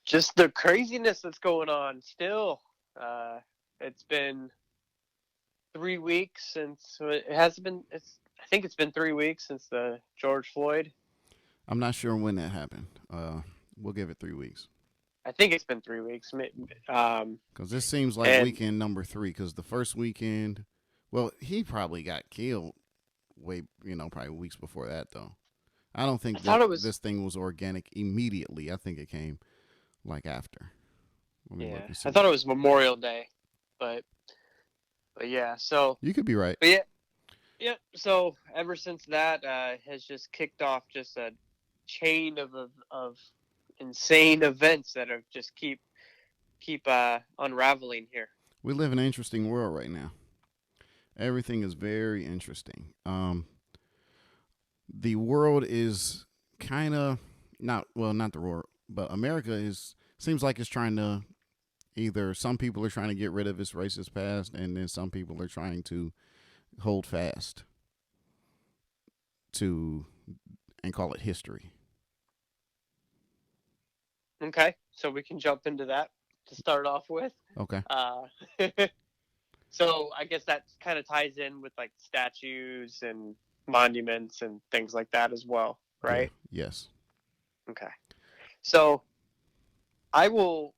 just the craziness that's going on still. It's been 3 weeks since it hasn't been. I think it's been 3 weeks since the George Floyd. I'm not sure when that happened. We'll give it 3 weeks I think it's been 3 weeks. because this seems like And weekend number three. Because the first weekend, well, he probably got killed way, probably weeks before that though. I don't I think thought that it was this thing was organic immediately. I think it came like after. Let me look yeah. and I see. thought it was Memorial Day, but yeah. So You could be right. but yeah. So ever since that has just kicked off just a chain of insane events that are just keep unraveling here. We live in an interesting world right now. Everything is very interesting. The world is kind of not the world, but America is seems like it's trying to either some people are trying to get rid of its racist past, and then some people are trying to hold fast to and call it history. Okay, so we can jump into that to start off with. Okay. Uh, so I guess that kind of ties in with like statues and monuments and things like that as well, Yeah. right? Yes. Okay. So I will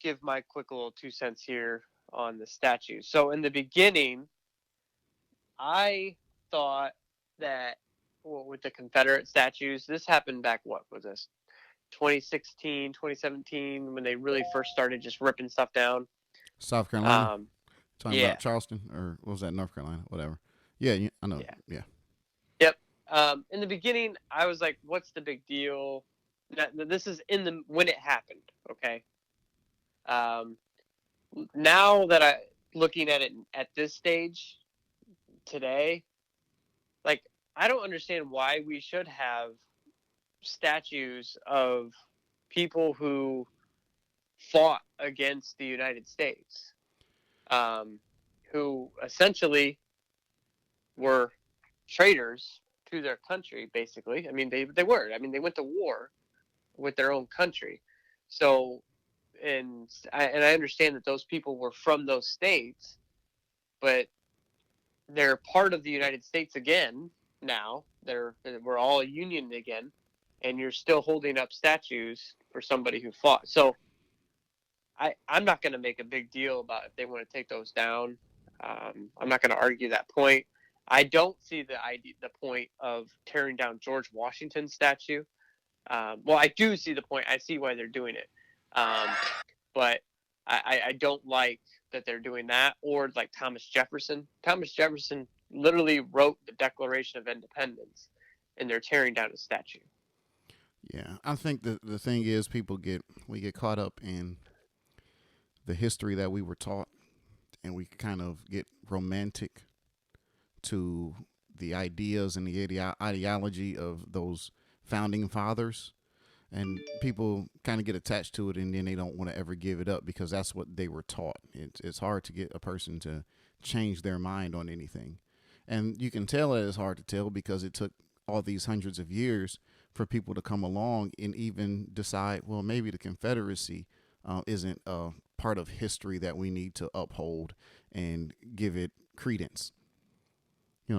give my quick little 2 cents here on the statues. So in the beginning, I thought that well, with the Confederate statues, this happened back, what was this? 2016, 2017, when they really first started just ripping stuff down. South Carolina. Um, Talking about yeah, Charleston or what was that? North Carolina. Whatever. Yeah. Yeah, I know. yeah. Yeah. Yep. In the beginning, I was like, "What's the big deal?" This is in the when it happened. Okay. Um, Now that I looking at it at this stage today, like I don't understand why we should have statues of people who fought against the United States, um, who essentially were traitors to their country. Basically, I mean they were. I mean they went to war with their own country. So, and I understand that those people were from those states, but they're part of the United States again now. We're all a union again, and you're still holding up statues for somebody who fought. So I'm not going to make a big deal about if they want to take those down. I'm not going to argue that point. I don't see the point of tearing down George Washington's statue. Well, I do see the point. I see why they're doing it, but I don't like that they're doing that or like Thomas Jefferson. Thomas Jefferson literally wrote the Declaration of Independence, and they're tearing down his statue. Yeah. I think the thing is we get caught up in the history that we were taught, and we kind of get romantic to the ideas and the ideology of those founding fathers, and people kind of get attached to it, and then they don't want to ever give it up because that's what they were taught. It's hard to get a person to change their mind on anything, and you can tell that it's hard to tell because it took all these hundreds of years for people to come along and even decide, well, maybe the Confederacy isn't a part of history that we need to uphold and give it credence.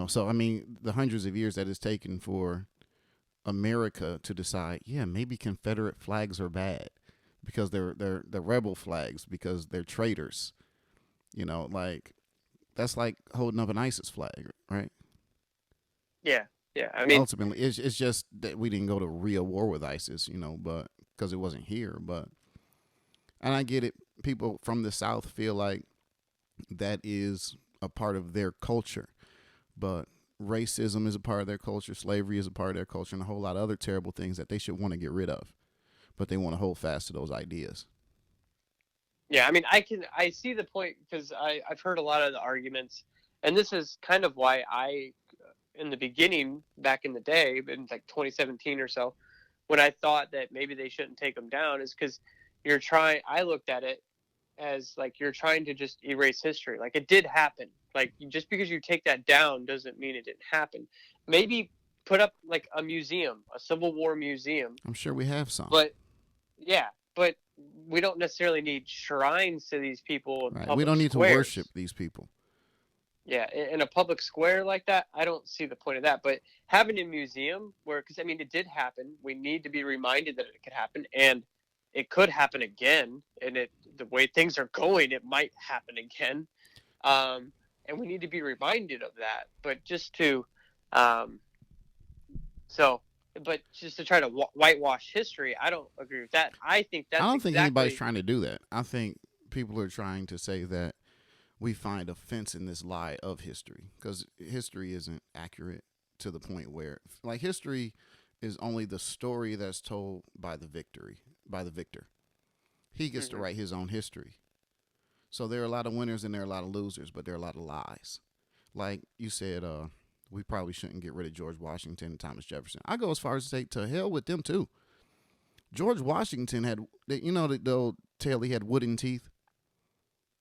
So I mean, the hundreds of years that it's taken for America to decide, yeah, maybe Confederate flags are bad because they're rebel flags because they're traitors. Like that's like holding up an ISIS flag, right? Yeah, yeah. I mean, Ultimately, it's just that we didn't go to real war with ISIS, but because it wasn't here. But and I get it. People from the South feel like that is a part of their culture, but racism is a part of their culture, slavery is a part of their culture, and a whole lot of other terrible things that they should want to get rid of, but they want to hold fast to those ideas. yeah. I mean, I see the point because I've heard a lot of the arguments, and this is kind of why in the beginning, back in the day, in like 2017 or so, when I thought that maybe they shouldn't take them down, is because you're trying. I looked at it as like you're trying to just erase history. Like it did happen. Like just because you take that down doesn't mean it didn't happen. Maybe put up like a museum, a Civil War museum. I'm sure we have some. But yeah, but we don't necessarily need shrines to these people in Right. We public don't need to worship squares. these people. Yeah, in a public square like that, I don't see the point of that. But having a museum where, because I mean, it did happen. We need to be reminded that it could happen, and it could happen again. And the way things are going, it might happen again. Um, and we need to be reminded of that. But just to, um, so, but just to try to whitewash history, I don't agree with that. I think I that's don't think anybody's exactly. trying to do that. I think people are trying to say that we find offense in this lie of history because history isn't accurate to the point where, like, history is only the story that's told by the victor. He gets to Mhm. write his own history. So there are a lot of winners and there are a lot of losers, but there are a lot of lies. Like you said, we probably shouldn't get rid of George Washington and Thomas Jefferson. I go as far as to say to hell with them too. George Washington had, the old tale, he had wooden teeth.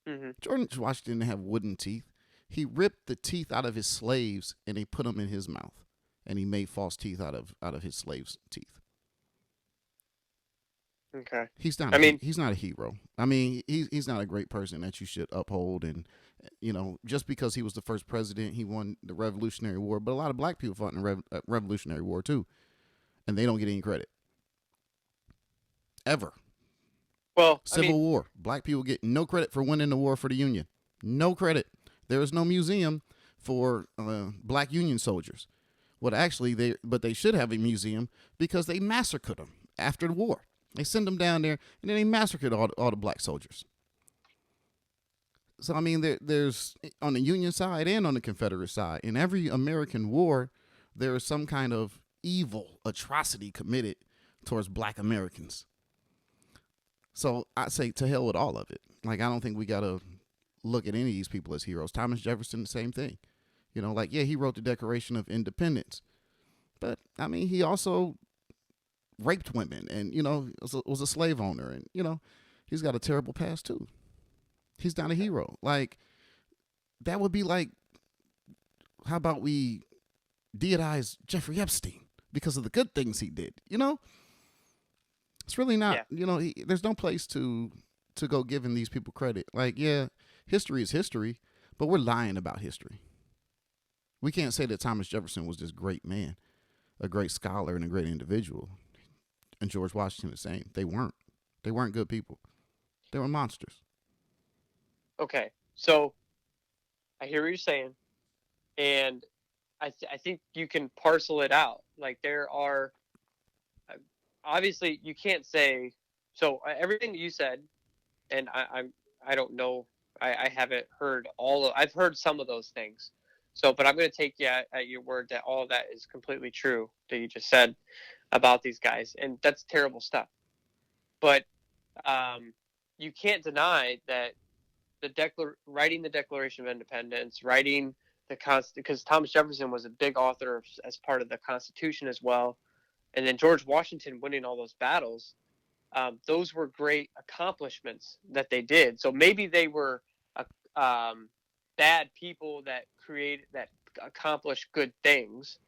Mhm. George Washington didn't have wooden teeth. He ripped the teeth out of his slaves and he put them in his mouth, and he made false teeth out of his slaves' teeth. Okay. He's not I mean, he's not a hero. I mean, he's not a great person that you should uphold. And just because he was the first president, he won the Revolutionary War. But a lot of black people fought in the Revolutionary War too, and they don't get any credit ever. well, I Civil mean, War, black people get no credit for winning the war for the Union. No credit. There is no museum for black Union soldiers. Well, actually, they should have a museum because they massacred them after the war. They send them down there and then they massacred all the black soldiers. So I mean, there's on the Union side and on the Confederate side. In every American war, there is some kind of evil atrocity committed towards black Americans. So I say to hell with all of it. Like, I don't think we gotta look at any of these people as heroes. Thomas Jefferson, the same thing. Like, yeah, he wrote the Declaration of Independence, but I mean, he also raped women and was a slave owner, and he's got a terrible past too. He's not a okay. hero. Like, that would be like, how about we deities Jeffrey Epstein because of the good things he did? It's really not. Yeah. There's no place to go giving these people credit. Like, yeah, history is history, but we're lying about history. We can't say that Thomas Jefferson was this great man, a great scholar, and a great individual, and George Washington the same. They weren't. They weren't good people. They were monsters. Okay. So I hear what you're saying, and I think you can parcel it out. Like there are uh, obviously you can't say so everything that you said, and I don't know. I haven't heard all of. I've heard some of those things. So, but I'm going to take you at your word that all of that is completely true that you just said about these guys, and that's terrible stuff. But um, you can't deny that writing the Declaration of Independence, writing the because Thomas Jefferson was a big author as part of the Constitution as well, and then George Washington winning all those battles. Those were great accomplishments that they did. So maybe they were um, bad people that accomplish good things,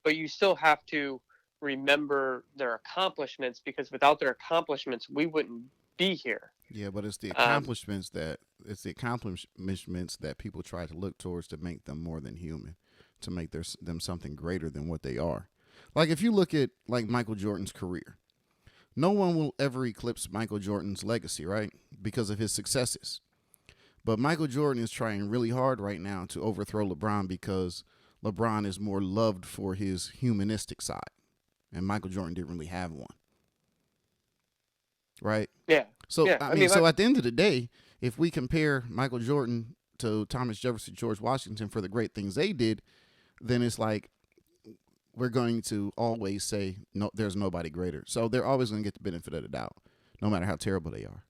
but you still have to remember their accomplishments because without their accomplishments, we wouldn't be here. Yeah, but Um, it's the accomplishments that people try to look towards to make them more than human, to make them something greater than what they are. Like, if you look at like Michael Jordan's career, no one will ever eclipse Michael Jordan's legacy, right? Because of his successes. But Michael Jordan is trying really hard right now to overthrow LeBron because LeBron is more loved for his humanistic side, and Michael Jordan didn't really have one, right? yeah, So yeah. I I mean, mean, so at the end of the day, if we compare Michael Jordan to Thomas Jefferson, George Washington for the great things they did, then it's like we're going to always say no. There's nobody greater. So they're always going to get the benefit of the doubt, no matter how terrible they are.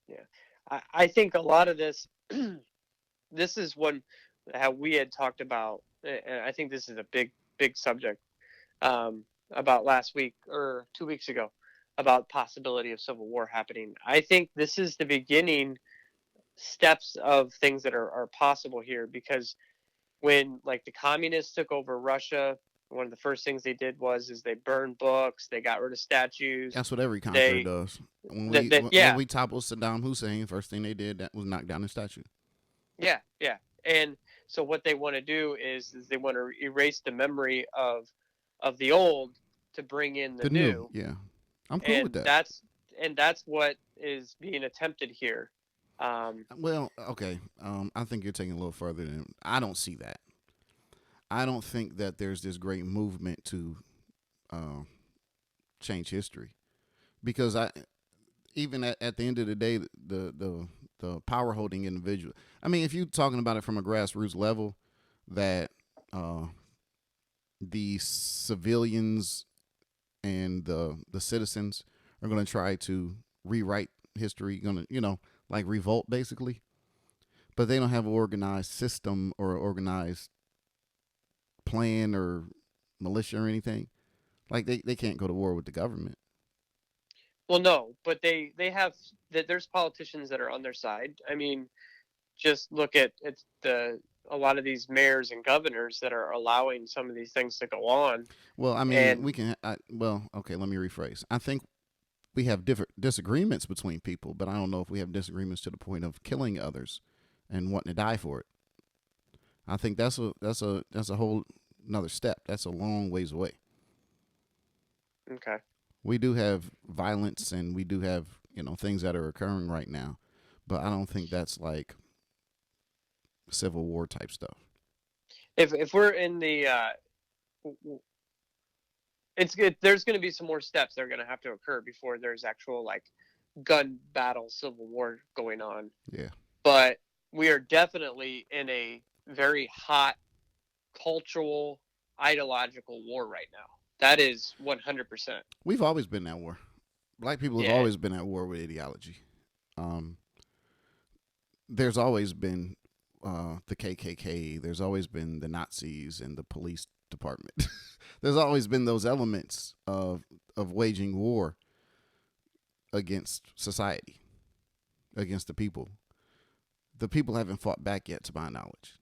yeah. I think a lot of this, this is one how we had talked about, and I think this is a big subject about last week or 2 weeks ago about possibility of civil war happening. I think this is the beginning steps of things that are possible here because when like the communists took over Russia One of the first things they did is they burned books, they got rid of statues, That's what every conqueror they does. When that we that when yeah, we toppled Saddam Hussein, first thing they did that was knock down his statue. yeah, yeah. And so what they want to do is they want to erase the memory of the old to bring in the The new, new, yeah, I'm cool with and that. that's what is being attempted here. Um, Well, okay, I think you're taking a little further than I don't see that. I don't think that there's this great movement to uh, change history because I even at the end of the day, the power holding individual. I mean, if you're talking about it from a grassroots level, that uh, the civilians and the citizens are going to try to rewrite history, going to like revolt basically, but they don't have an organized system or organized plan or militia or anything. Like they can't go to war with the government. well, no, but they have that. There's politicians that are on their side. I mean, just look at it's the a lot of these mayors and governors that are allowing some of these things to go on. Well, I mean, we And can. Well, okay. Let me rephrase. I think we have different disagreements between people, but I don't know if we have disagreements to the point of killing others and wanting to die for it. I think that's a whole another step. That's a long ways away. okay, We do have violence and we do have things that are occurring right now, but I don't think that's like civil war type stuff. if we're in the it's good. There's going to be some more steps that are going to have to occur before there's actual like gun battle civil war going on. Yeah, But we are definitely in a very hot cultural ideological war right now. That is 100%. we've always been at war. Black people have Yeah. always been at war with ideology. Um, there's always been the KKK. There's always been the Nazis and the police department. There's always been those elements of waging war against society, against the people. The people haven't fought back yet, to my knowledge.